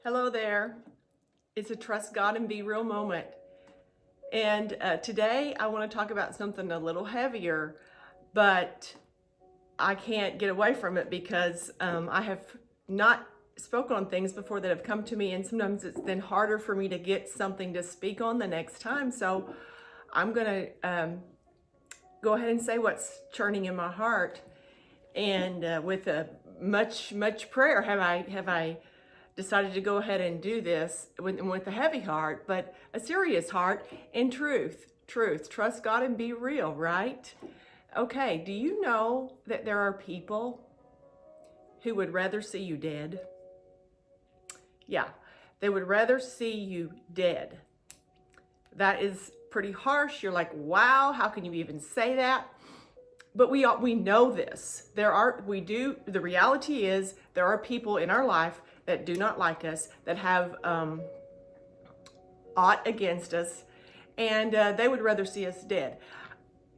Hello there. It's a Trust God and Be Real moment. And today I want to talk about something a little heavier, but I can't get away from it because I have not spoken on things before that have come to me, and sometimes it's been harder for me to get something to speak on the next time. So I'm going to go ahead and say what's churning in my heart. And with a much prayer have I decided to go ahead and do this with a heavy heart, but a serious heart and truth. Trust God and be real, right? Okay, do you know that there are people who would rather see you dead? Yeah, they would rather see you dead. That is pretty harsh. You're like, wow, how can you even say that? But we know this. The reality is there are people in our life that do not like us, that have aught against us, and they would rather see us dead.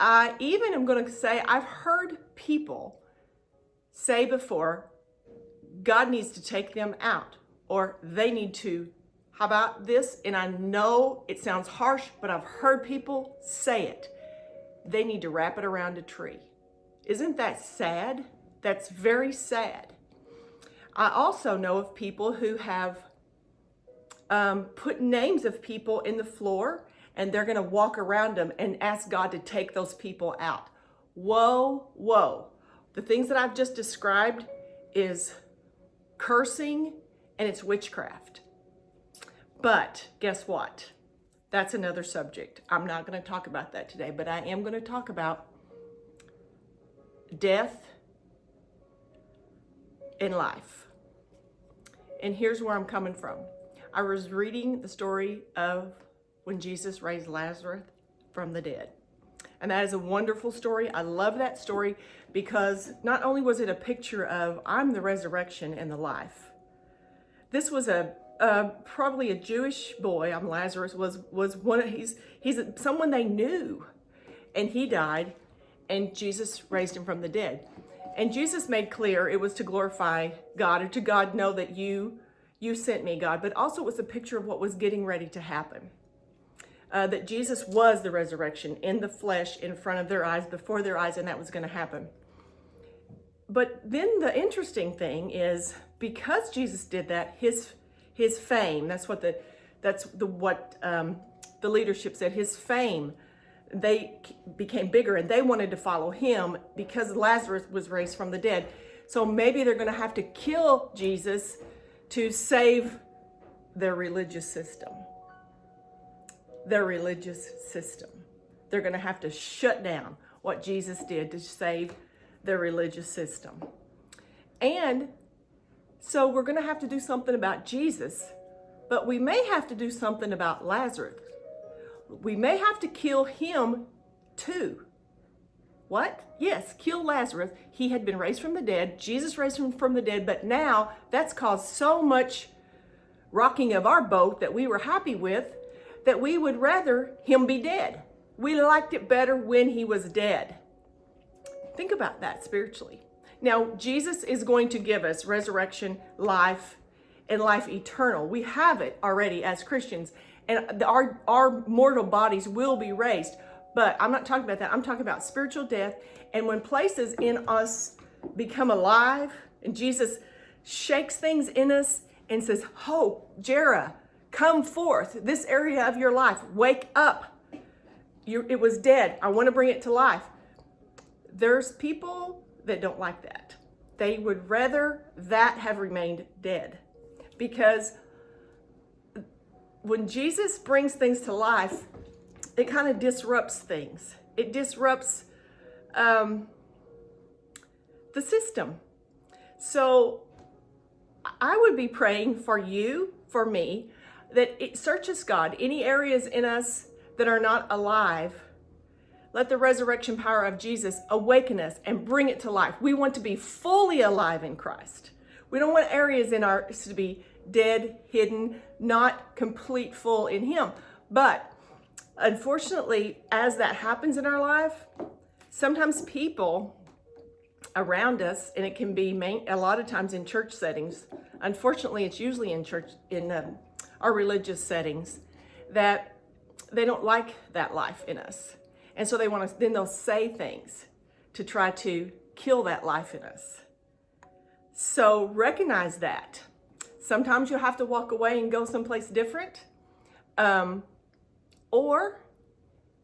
I even am going to say I've heard people say before, God needs to take them out, or they need to, how about this? And I know it sounds harsh, but I've heard people say it. They need to wrap it around a tree. Isn't that sad? That's very sad. I also know of people who have put names of people in the floor, and they're going to walk around them and ask God to take those people out. Whoa. The things that I've just described is cursing and it's witchcraft. But guess what? That's another subject. I'm not going to talk about that today, but I am going to talk about death and life. And here's where I'm coming from. I was reading the story of when Jesus raised Lazarus from the dead. And that is a wonderful story. I love that story because not only was it a picture of I'm the resurrection and the life. This was probably a Jewish boy. Lazarus was one of he's someone they knew, and he died, and Jesus raised him from the dead. And Jesus made clear it was to glorify God, or to God know that you sent me, God. But also it was a picture of what was getting ready to happen. That Jesus was the resurrection in the flesh in front of their eyes, before their eyes, and that was going to happen. But then the interesting thing is, because Jesus did that, his fame, that's what the leadership said, his fame, they became bigger, and they wanted to follow him because Lazarus was raised from the dead. So maybe they're going to have to kill Jesus to save their religious system. They're going to have to shut down what Jesus did to save their religious system. And so we're going to have to do something about Jesus, but we may have to do something about Lazarus. We may have to kill him too. What? Yes, kill Lazarus. He had been raised from the dead. Jesus raised him from the dead, but now that's caused so much rocking of our boat that we were happy with that we would rather him be dead. We liked it better when he was dead. Think about that spiritually. Now, Jesus is going to give us resurrection, life, and life eternal. We have it already as Christians. And our mortal bodies will be raised. But I'm not talking about that. I'm talking about spiritual death. And when places in us become alive, and Jesus shakes things in us and says, hope, Jera, come forth. This area of your life, wake up. It was dead. I want to bring it to life. There's people that don't like that. They would rather that have remained dead. Because when Jesus brings things to life, it kind of disrupts things. It disrupts the system. So I would be praying for you, for me, that it searches God. Any areas in us that are not alive, let the resurrection power of Jesus awaken us and bring it to life. We want to be fully alive in Christ. We don't want areas in ours to be dead, hidden, not complete full in him. But unfortunately, as that happens in our life, sometimes people around us, and it can be a lot of times in church settings. Unfortunately, it's usually in church, in our religious settings, that they don't like that life in us. And so then they'll say things to try to kill that life in us. So recognize that. Sometimes you'll have to walk away and go someplace different. Or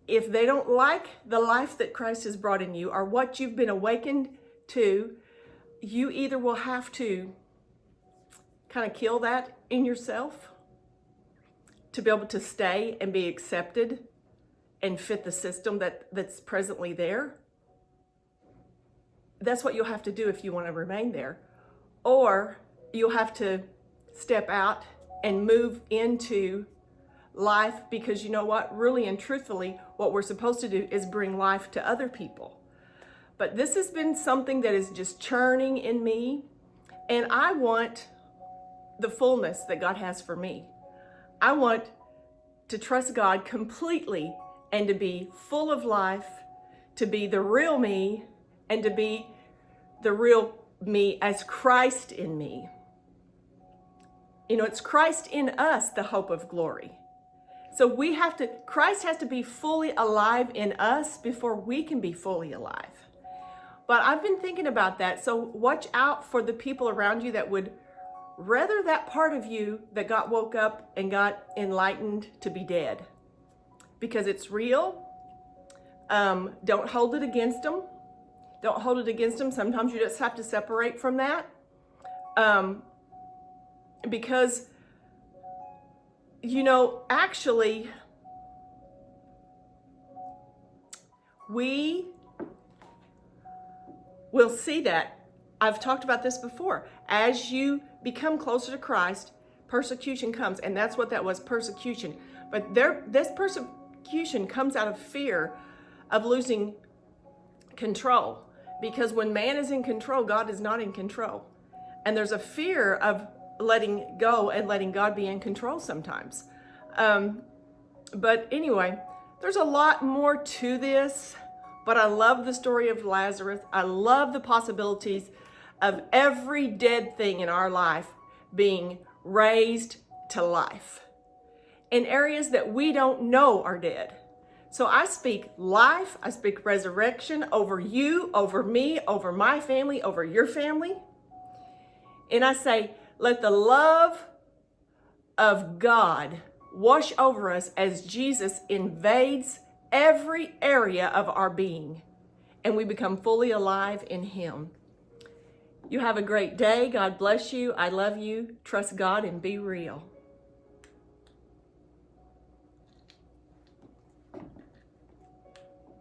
if they don't like the life that Christ has brought in you or what you've been awakened to, you either will have to kind of kill that in yourself to be able to stay and be accepted and fit the system that's presently there. That's what you'll have to do if you want to remain there. Or you'll have to step out and move into life, because you know what? Really and truthfully, what we're supposed to do is bring life to other people. But this has been something that is just churning in me, and I want the fullness that God has for me. I want to trust God completely and to be full of life, to be the real me, and to be the real me as Christ in me. You know, it's Christ in us, the hope of glory. So Christ has to be fully alive in us before we can be fully alive. But I've been thinking about that. So watch out for the people around you that would rather that part of you that got woke up and got enlightened to be dead. Because it's real. Don't hold it against them. Don't hold it against them. Sometimes you just have to separate from that. Because, you know, actually, we will see that. I've talked about this before. As you become closer to Christ, persecution comes. And that's what that was, persecution. But this persecution comes out of fear of losing control. Because when man is in control, God is not in control. And there's a fear of letting go and letting God be in control sometimes. But anyway, there's a lot more to this, but I love the story of Lazarus. I love the possibilities of every dead thing in our life being raised to life in areas that we don't know are dead. So I speak life, I speak resurrection over you, over me, over my family, over your family. And I say, let the love of God wash over us as Jesus invades every area of our being and we become fully alive in Him. You have a great day. God bless you. I love you. Trust God and be real.